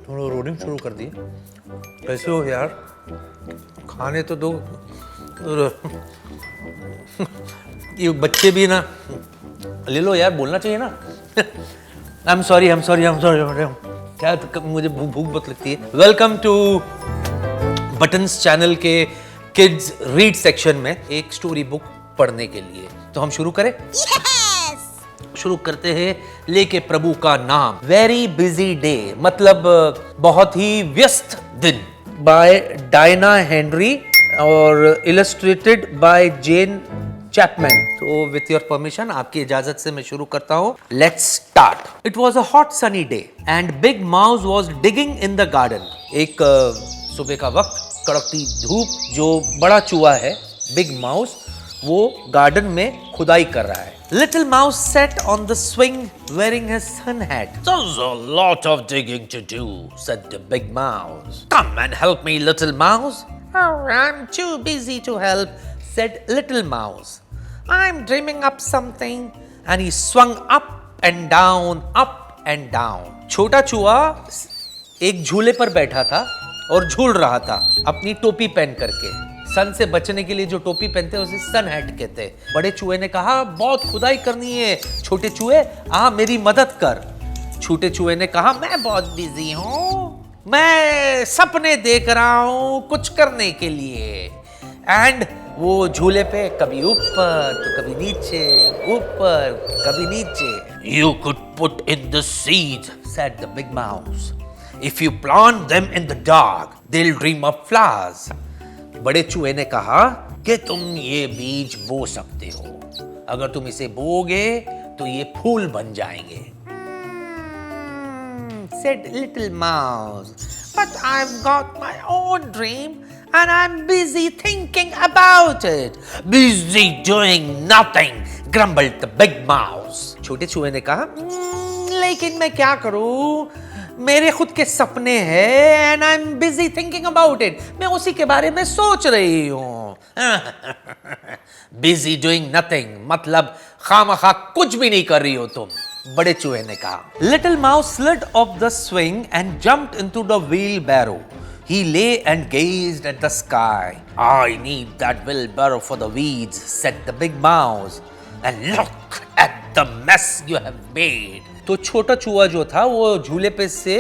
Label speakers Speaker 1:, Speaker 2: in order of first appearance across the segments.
Speaker 1: थोड़ा रोडिंग शुरू कर दी। कैसे हो यार? खाने तो दो। ये बच्चे भी ना ले लो यार, बोलना चाहिए ना। I am sorry, I am sorry, I am sorry. क्या मुझे भूख बहुत लगती है। वेलकम टू बटन्स चैनल के किड्स रीड सेक्शन में एक स्टोरी बुक पढ़ने के लिए। तो हम शुरू करें? शुरू करते हैं लेके प्रभु का नाम। वेरी बिजी डे मतलब बहुत ही व्यस्त दिन। बाय डायना हेनरी और इलस्ट्रेटेड बाय जेन चैपमैन। तो विथ योर परमिशन, आपकी इजाजत से मैं शुरू करता हूं। Let's start. It was a hot sunny day and big mouse was digging in the garden. एक सुबह का वक्त, कड़कती धूप। जो बड़ा चूहा है बिग माउस, वो गार्डन में खुदाई कर रहा है। Little mouse sat on the swing wearing his sun hat. There's a lot of digging to do, said the big mouse. Come and help me, little mouse. Oh, I'm too busy to help, said little mouse. I'm dreaming up something. And he swung up and down, up and down. छोटा चूहा एक झूले पर बैठा था और झूल रहा था अपनी टोपी पहन करके। सन से बचने के लिए जो टोपी पहनते हैं उसे सन हैट कहते हैं। बड़े चूहे ने कहा, बहुत खुदाई करनी है छोटे चूहे, आ मेरी मदद कर। छोटे चूहे ने कहा, मैं बहुत बिजी हूँ, मैं सपने देख रहा हूँ कुछ करने के लिए। एंड वो झूले पे कभी ऊपर तो कभी नीचे, ऊपर कभी नीचे। You could put in the seeds, said the big mouse. If you plant them in the dark, they'll dream up flowers. बड़े चूहे ने कहा कि तुम ये बीज बो सकते हो, अगर तुम इसे बोगे तो ये फूल बन जाएंगे। said little mouse, but I've got my own dream and I'm busy thinking about it. Busy doing nothing, grumbled the big mouse. छोटे चूहे ने कहा, लेकिन मैं क्या करूं, मेरे खुद के सपने हैं and I'm busy thinking about it. मैं उसी के बारे में सोच रही हूँ। Busy doing nothing मतलब खामखा कुछ भी नहीं कर रही हो तुम, बड़े चूहे ने कहा। Little mouse slid off the swing and jumped into the wheelbarrow. He lay and gazed at the sky. I need that wheelbarrow for the weeds, said the big mouse. And look at the mess you have made. तो छोटा चूहा जो था वो झूले पे से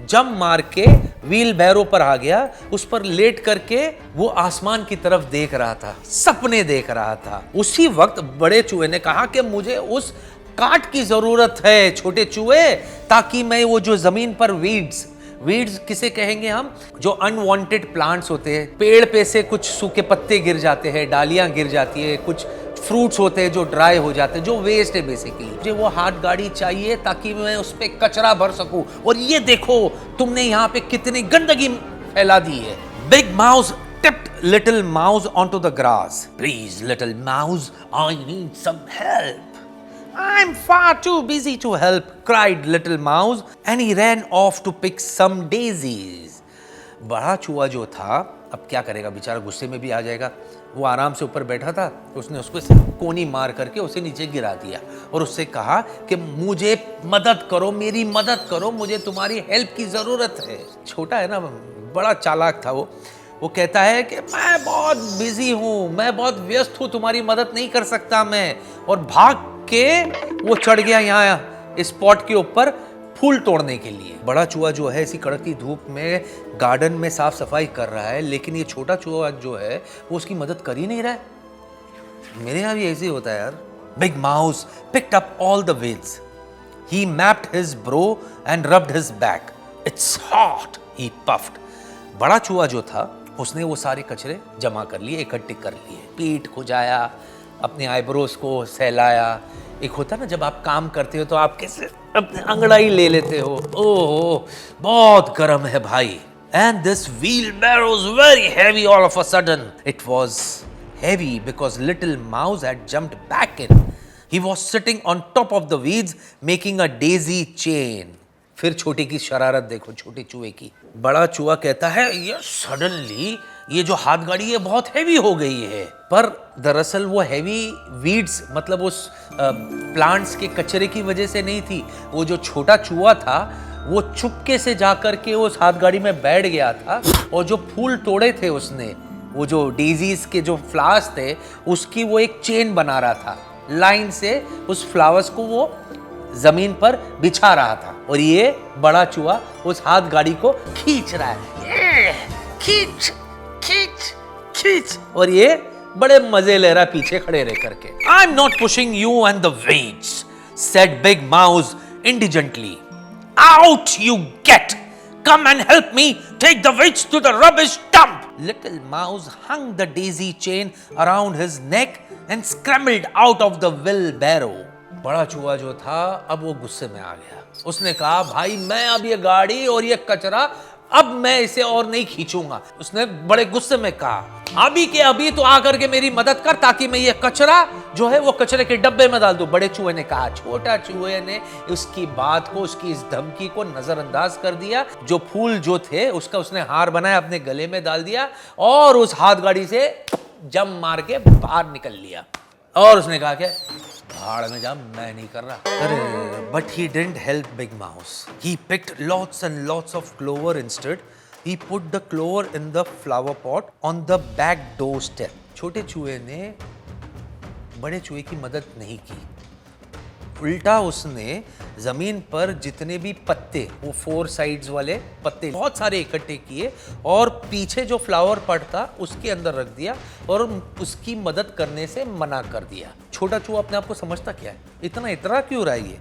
Speaker 1: jump मार के व्हील बैरो पर आ गया। उस पर लेट करके वो आसमान की तरफ देख रहा था, सपने देख रहा था। उसी वक्त बड़े चूहे ने कहा कि मुझे उस काट की जरूरत है छोटे चूहे, ताकि मैं वो जो जमीन पर वीड्स किसे कहेंगे हम, जो अनवांटेड प्लांट्स होते हैं, पेड़ पे से कुछ सूखे पत्ते गिर जाते हैं, डालियां गिर जाती है, कुछ फ्रूट्स होते हैं जो ड्राई हो जाते हैं, जो वेस्ट है बेसिकली। मुझे वो हाथ गाड़ी चाहिए ताकि मैं उस पे कचरा भर सकूं। और ये देखो तुमने यहाँ पे कितनी गंदगी फैला दी है। Big mouse tipped little mouse onto the grass. Please little mouse, I need some help. I'm far too busy to help, cried little mouse and he ran off to pick some daisies. बड़ा चूहा जो था अब क्या करेगा, बेचारा गुस्से में भी आ जाएगा। वो आराम से ऊपर बैठा था, उसने उसको कोनी मार करके उसे नीचे गिरा दिया और उससे कहा कि मुझे मदद करो, मेरी मदद करो, मुझे तुम्हारी हेल्प की ज़रूरत है। छोटा है ना, बड़ा चालाक था वो कहता है कि मैं बहुत बिजी हूँ, मैं बहुत व्यस्त हूँ, तुम्हारी मदद नहीं कर सकता मैं। और भाग के वो चढ़ गया यहाँ इस स्पॉट के ऊपर फूल तोड़ने के लिए। बड़ा चूहा जो है इसी कड़कती धूप में गार्डन में साफ सफाई कर रहा है, लेकिन ये छोटा चूहा जो है वो उसकी मदद कर ही नहीं रहा है। मेरे यहाँ भी ऐसे ही होता है यार। Big mouse picked up all the weeds. He mapped his brow and rubbed his back. It's hot, he puffed. बड़ा चूहा जो था उसने वो सारे कचरे जमा कर लिए, इकट्ठे कर लिए, पीठ खुजाया, अपने आईब्रोज को सहलाया। एक होता ना जब आप काम करते हो तो आप कैसे अपने अंगड़ाई ले लेते हो, ओह बहुत गर्म है भाई। And this wheelbarrow is very heavy all of a sudden. It was heavy because little mouse had jumped back in. He was sitting on top of the weeds making a daisy chain. फिर छोटे की शरारत देखो, छोटे चूहे की। बड़ा चूहा कहता है, ये suddenly ये जो हाथ गाड़ी है बहुत हैवी हो गई है। पर दरअसल वो हैवी वीड्स मतलब उस प्लांट्स के कचरे की वजह से नहीं थी। वो जो छोटा चूहा था वो चुपके से जाकर के उस हाथ गाड़ी में बैठ गया था और जो फूल तोड़े थे उसने, वो जो डेजीज के जो फ्लावर्स थे उसकी वो एक चेन बना रहा था। लाइन से उस फ्लावर्स को वो जमीन पर बिछा रहा था और ये बड़ा चूहा उस हाथ गाड़ी को खींच रहा है, खींच खींच खींच, और ये बड़े मजे ले रहा पीछे खड़े रह करके। I am not pushing you and the weights, said big mouse indignantly. Out you get, come and help me take the weights to the rubbish dump. Little mouse hung the daisy chain around his neck and scrambled out of the wheelbarrow. बड़ा चूहा जो था अब वो गुस्से में आ गया। उसने कहा भाई मैं अब ये गाड़ी और ये कचरा अब मैं इसे और नहीं खींचूंगा। उसने बड़े गुस्से में कहा अभी के अभी तो आकर के मेरी मदद कर ताकि मैं ये कचरा जो है वो कचरे के डब्बे में डाल दूं। बड़े चूहे ने कहा। छोटा चूहे ने उसकी बात को, उसकी इस धमकी को नजरअंदाज कर दिया। जो फूल जो थे उसका उसने हार बनाया, अपने गले में डाल दिया और उस हाथ गाड़ी से जम मार के बाहर निकल लिया। और उसने कहा कि भाड़ में जा, मैं नहीं कर रहा। अरे but he didn't help big mouse. He picked lots and lots of clover instead. He put the clover in the flower pot on the back door step. छोटे चूहे ने बड़े चूहे की मदद नहीं की, उल्टा उसने जमीन पर जितने भी पत्ते, वो 4 साइड्स वाले पत्ते बहुत सारे इकट्ठे किए और पीछे जो फ्लावर पॉट था उसके अंदर रख दिया और उसकी मदद करने से मना कर दिया। छोटा चूहा अपने आप को समझता क्या है, इतना इतरा क्यों रहा है ये?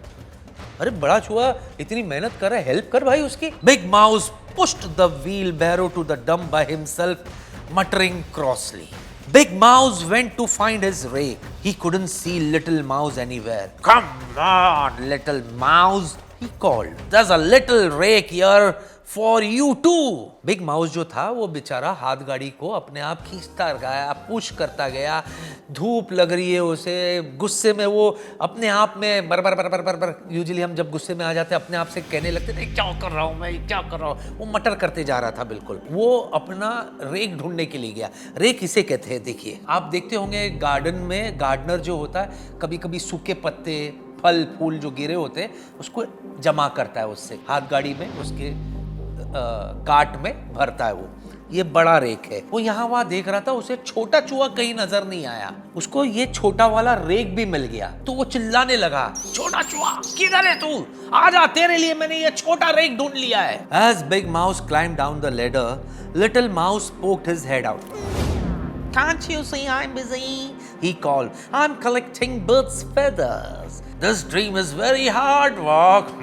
Speaker 1: अरे बड़ा चूहा इतनी मेहनत कर रहा है, हेल्प कर भाई उसकी। Big Mouse pushed the wheel barrow to the dump by himself, muttering crossly. Big Mouse went to find his rake. He couldn't see Little Mouse anywhere. Come on, Little Mouse, he called. There's a little rake here for you too. Big Mouse जो था वो बेचारा हाथ गाड़ी को अपने आप खींचता गया, पुश करता गया। धूप लग रही है उसे, गुस्से में वो अपने आप में बर बर बर बर बर बर। यूजुअली हम जब गुस्से में आ जाते हैं अपने आप से कहने लगते थे क्या कर रहा हूँ मैं, क्या कर रहा हूँ। वो मटर करते जा रहा था बिल्कुल। वो अपना रेक ढूंढने के लिए गया। रेक इसे कहते हैं। देखिए आप देखते होंगे गार्डन में गार्डनर जो होता है कभी कभी सूखे पत्ते, फल फूल जो गिरे होते हैं उसको जमा करता है, उससे हाथ गाड़ी में उसके काट में भरता है। वो ये बड़ा रेक है। वो यहाँ वहां देख रहा था, उसे छोटा चूहा कहीं नजर नहीं आया। उसको ये छोटा वाला रेक भी मिल गया तो वो चिल्लाने लगा, छोटा चूहा किधर है तू, आजा, तेरे लिए मैंने ये छोटा रेक ढूंढ लिया है। As Big Mouse climbed down the ladder, Little Mouse poked his head out. Can't you see I'm busy? He called. I'm collecting birds' feathers. This dream is very hard work,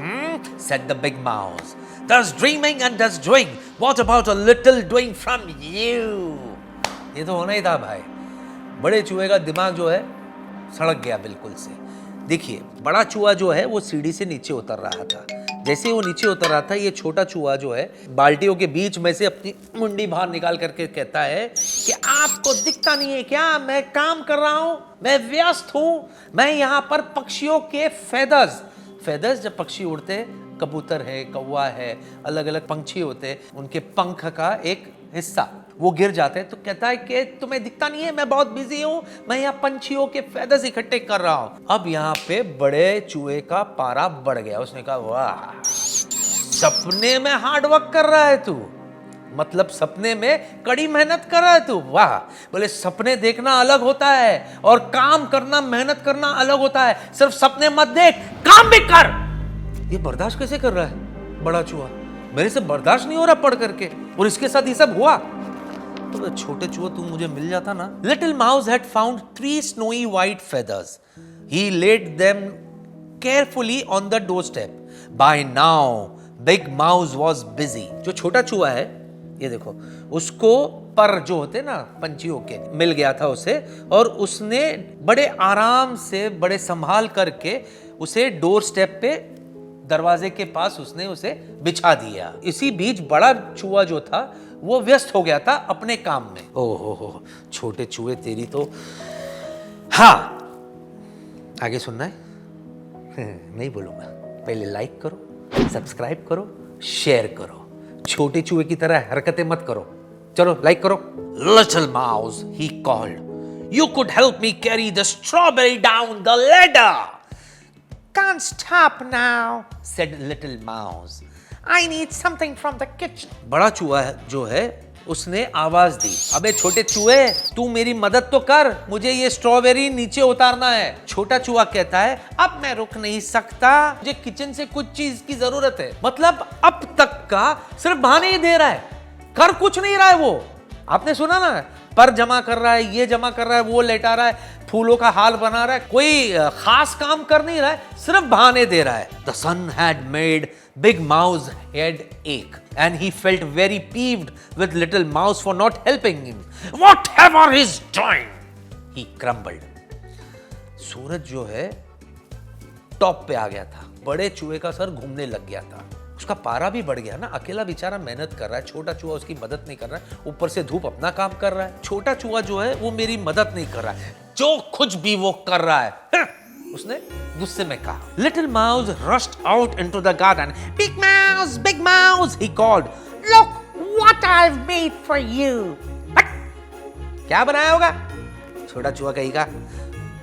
Speaker 1: said the Big Mouse. There's dreaming and there's doing. What about a little doing from you? ये तो होना ही था भाई। बड़े चूहे का दिमाग जो है सड़क गया बिल्कुल से। देखिए बड़ा चूहा जो है वो सीढ़ी से नीचे उतर रहा था। जैसे वो नीचे उतर रहा था ये छोटा चूहा जो है बाल्टियों के बीच में से अपनी मुंडी बाहर निकाल करके कहता है कि आपको दिखता नहीं है क्या, मैं काम कर रहा हूँ, मैं व्यस्त हूँ, मैं यहाँ पर पक्षियों के फेदर्स जब पक्षी उड़ते हैं, कबूतर है, कौवा है, अलग अलग पंछी होते हैं, उनके पंख का एक हिस्सा वो गिर जाते हैं तो कहता है कि तुम्हें दिखता नहीं है, मैं बहुत बिजी हूं, मैं यहाँ पंछियों के फेदर्स इकट्ठे कर रहा हूं। अब यहाँ पे बड़े चूहे का पारा बढ़ गया। उसने कहा वाह, सपने में हार्ड वर्क कर रहा है तू, मतलब सपने में कड़ी मेहनत कर रहा है तू, वाह। बोले सपने देखना अलग होता है और काम करना, मेहनत करना अलग होता है। सिर्फ सपने मत देख, काम भी कर। ये बर्दाश्त कैसे कर रहा है बड़ा चूहा, मेरे से बर्दाश्त नहीं हो रहा पढ़ करके, और इसके साथ ये सब हुआ। तो छोटे चूहे तू मुझे मिल जाता ना। Little Mouse had found 3 snowy white feathers. He laid them carefully on the doorstep. By now, Big Mouse was busy. जो छोटा चूहा है ये देखो, उसको पर जो होते ना पंछियों के मिल गया था उसे, और उसने बड़े आराम से, बड़े संभाल करके उसे डोर स्टेप पे, दरवाजे के पास उसने उसे बिछा दिया। इसी बीच बड़ा चूहा जो था वो व्यस्त हो गया था अपने काम में। ओहो छोटे चूहे तेरी तो। हाँ आगे सुनना है? नहीं बोलूंगा, पहले लाइक करो, सब्सक्राइब करो, शेयर करो। छोटे चूहे की तरह हरकतें मत करो, चलो लाइक करो। Little mouse, he called. You could help me carry the strawberry down the ladder. Can't stop now, said little mouse. I need something from the kitchen. बड़ा चूहा जो है उसने आवाज दी, अबे छोटे चूहे तू मेरी मदद तो कर, मुझे ये स्ट्रॉबेरी नीचे उतारना है। छोटा चूहा कहता है अब मैं रुक नहीं सकता, मुझे किचन से कुछ चीज की जरूरत है। मतलब अब तक का सिर्फ बहाने ही दे रहा है, कर कुछ नहीं रहा है वो। आपने सुना ना, पर जमा कर रहा है, ये जमा कर रहा है, वो लेटा रहा है, फूलों का हाल बना रहा है, कोई खास काम कर नहीं रहा है, सिर्फ बहाने दे रहा है। The sun had made Big Mouse head ache and he felt very peeved with Little Mouse for not helping him. Whatever he's doing, he grumbled. सूरज जो है टॉप पे आ गया था, बड़े चूहे का सर घूमने लग गया था, उसका पारा भी बढ़ गया ना। अकेला बेचारा मेहनत कर रहा है, छोटा चूहा उसकी मदद नहीं कर रहा है, ऊपर से धूप अपना काम कर रहा है। छोटा चूहा जो है वो मेरी मदद नहीं कर रहा है, जो कुछ भी वो कर रहा है, उसने गुस्से में कहा। Little Mouse rushed out into the garden. Big Mouse, he called. Look what I've made for you. क्या बनाया होगा? छोटा चूहा कहेगा।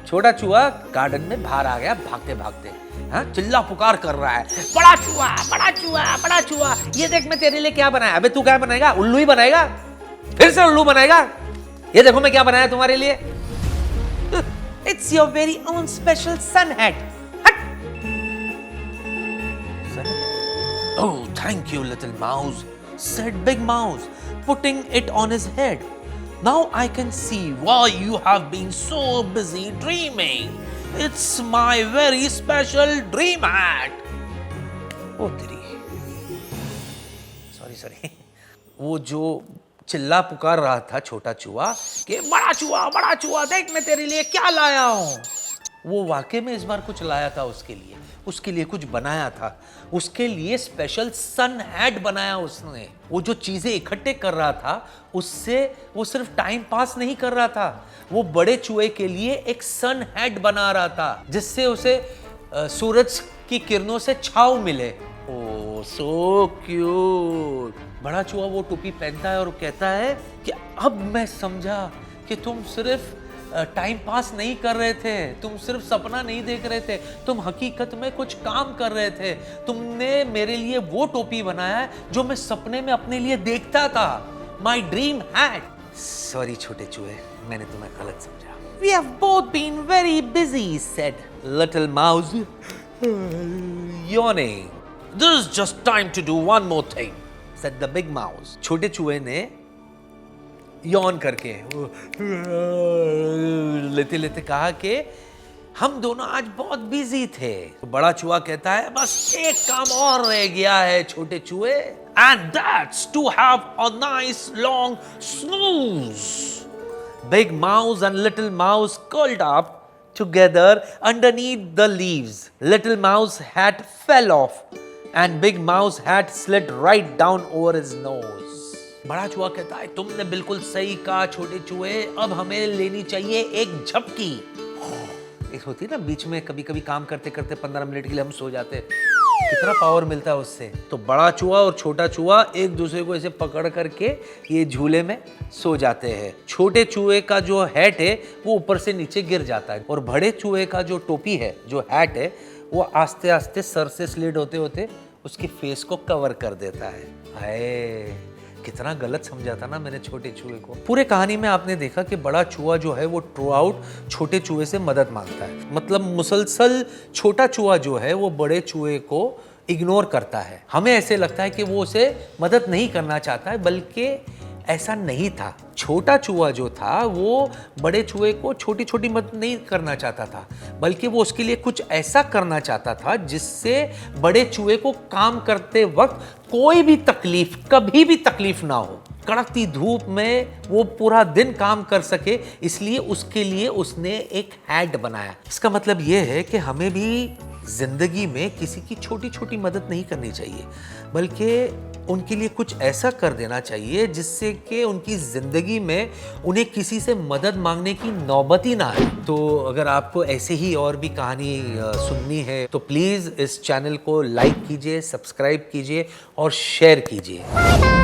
Speaker 1: छोटा चूहा गार्डन में बाहर आ गया भागते भागते, हाँ चिल्ला पुकार कर रहा है, बड़ा चूहा, बड़ा चूहा, बड़ा चूहा, ये देख मैं तेरे लिए क्या बनाया। अबे तू क्या बनाएगा? उल्लू ही बनाएगा, फिर से उल्लू बनाएगा। ये देखो मैं क्या बनाया तुम्हारे लिए। It's your very own special sun hat. Sun hat? Oh, thank you, little mouse, said Big Mouse, putting it on his head. Now I can see why you have been so busy dreaming. It's my very special dream hat. Oh, तेरी। Sorry. वो जो चिल्ला पुकार रहा था छोटा चूहा कि बड़ा चूहा देख मैं तेरे लिए क्या लाया हूं, वो वाकई में इस बार कुछ लाया था उसके लिए कुछ बनाया था, उसके लिए स्पेशल सन हैट बनाया उसने। वो जो चीजें इकट्ठे कर रहा था उससे वो सिर्फ टाइम पास नहीं कर रहा था, वो बड़े चूहे के लिए एक सन हैट बना रहा था जिससे उसे सूरज की किरणों से छांव मिले। ओह सो क्यूट। बड़ा चूहा वो टोपी पहनता है और कहता है कि अब मैं समझा कि तुम सिर्फ टाइम पास नहीं कर रहे थे, तुम सिर्फ सपना नहीं देख रहे थे, तुम हकीकत में कुछ काम कर रहे थे। तुमने मेरे लिए वो टोपी बनाया है जो मैं सपने में अपने लिए देखता था, माई ड्रीम हैट। सॉरी छोटे चूहे, मैंने तुम्हें गलत समझा। We have both been very busy, said Little Mouse, yawning. There's just time to do one more thing, said the Big Mouse. छोटे चूहे ने यौन करके लेते लेते कहा कि हम दोनों आज बहुत बिजी थे। तो बड़ा चूहा कहता है बस एक काम और रह गया है छोटे चूहे, and that's to have a nice long snooze. Big Mouse and Little Mouse curled up together underneath the leaves. Little Mouse hat fell off and Big Mouse hat slid right down over his nose. बड़ा चूहा कहता है तुमने बिल्कुल सही कहा छोटे चूहे, अब हमें लेनी चाहिए एक झपकी। एक होती है ना बीच में कभी कभी काम करते करते 15 मिनट के लिए हम सो जाते, कितना पावर मिलता है उससे। तो बड़ा चूहा और छोटा चूहा एक दूसरे को ऐसे पकड़ करके ये झूले में सो जाते हैं। छोटे चूहे का जो हैट है वो ऊपर से नीचे गिर जाता है और बड़े चूहे का जो टोपी है, जो हैट है, वो आस्ते आस्ते सर से स्लिड होते होते उसकी फेस को कवर कर देता है। हाय कितना गलत समझा था ना मैंने छोटे चूहे को। पूरे कहानी में आपने देखा कि बड़ा चूहा जो है वो थ्रू आउट छोटे चूहे से मदद मांगता है, मतलब मुसलसल छोटा चूहा जो है वो बड़े चूहे को इग्नोर करता है। हमें ऐसे लगता है कि वो उसे मदद नहीं करना चाहता है, बल्कि ऐसा नहीं था। छोटा चूहा जो था वो बड़े चूहे को छोटी छोटी मदद नहीं करना चाहता था, बल्कि वो उसके लिए कुछ ऐसा करना चाहता था जिससे बड़े चूहे को काम करते वक्त कोई भी तकलीफ, कभी भी तकलीफ ना हो, कड़कती धूप में वो पूरा दिन काम कर सके। इसलिए उसके लिए उसने एक हैट बनाया। इसका मतलब ये है कि हमें भी जिंदगी में किसी की छोटी छोटी मदद नहीं करनी चाहिए, बल्कि उनके लिए कुछ ऐसा कर देना चाहिए जिससे कि उनकी जिंदगी में उन्हें किसी से मदद मांगने की नौबत ही ना आए। तो अगर आपको ऐसे ही और भी कहानी सुननी है तो प्लीज़ इस चैनल को लाइक कीजिए, सब्सक्राइब कीजिए और शेयर कीजिए।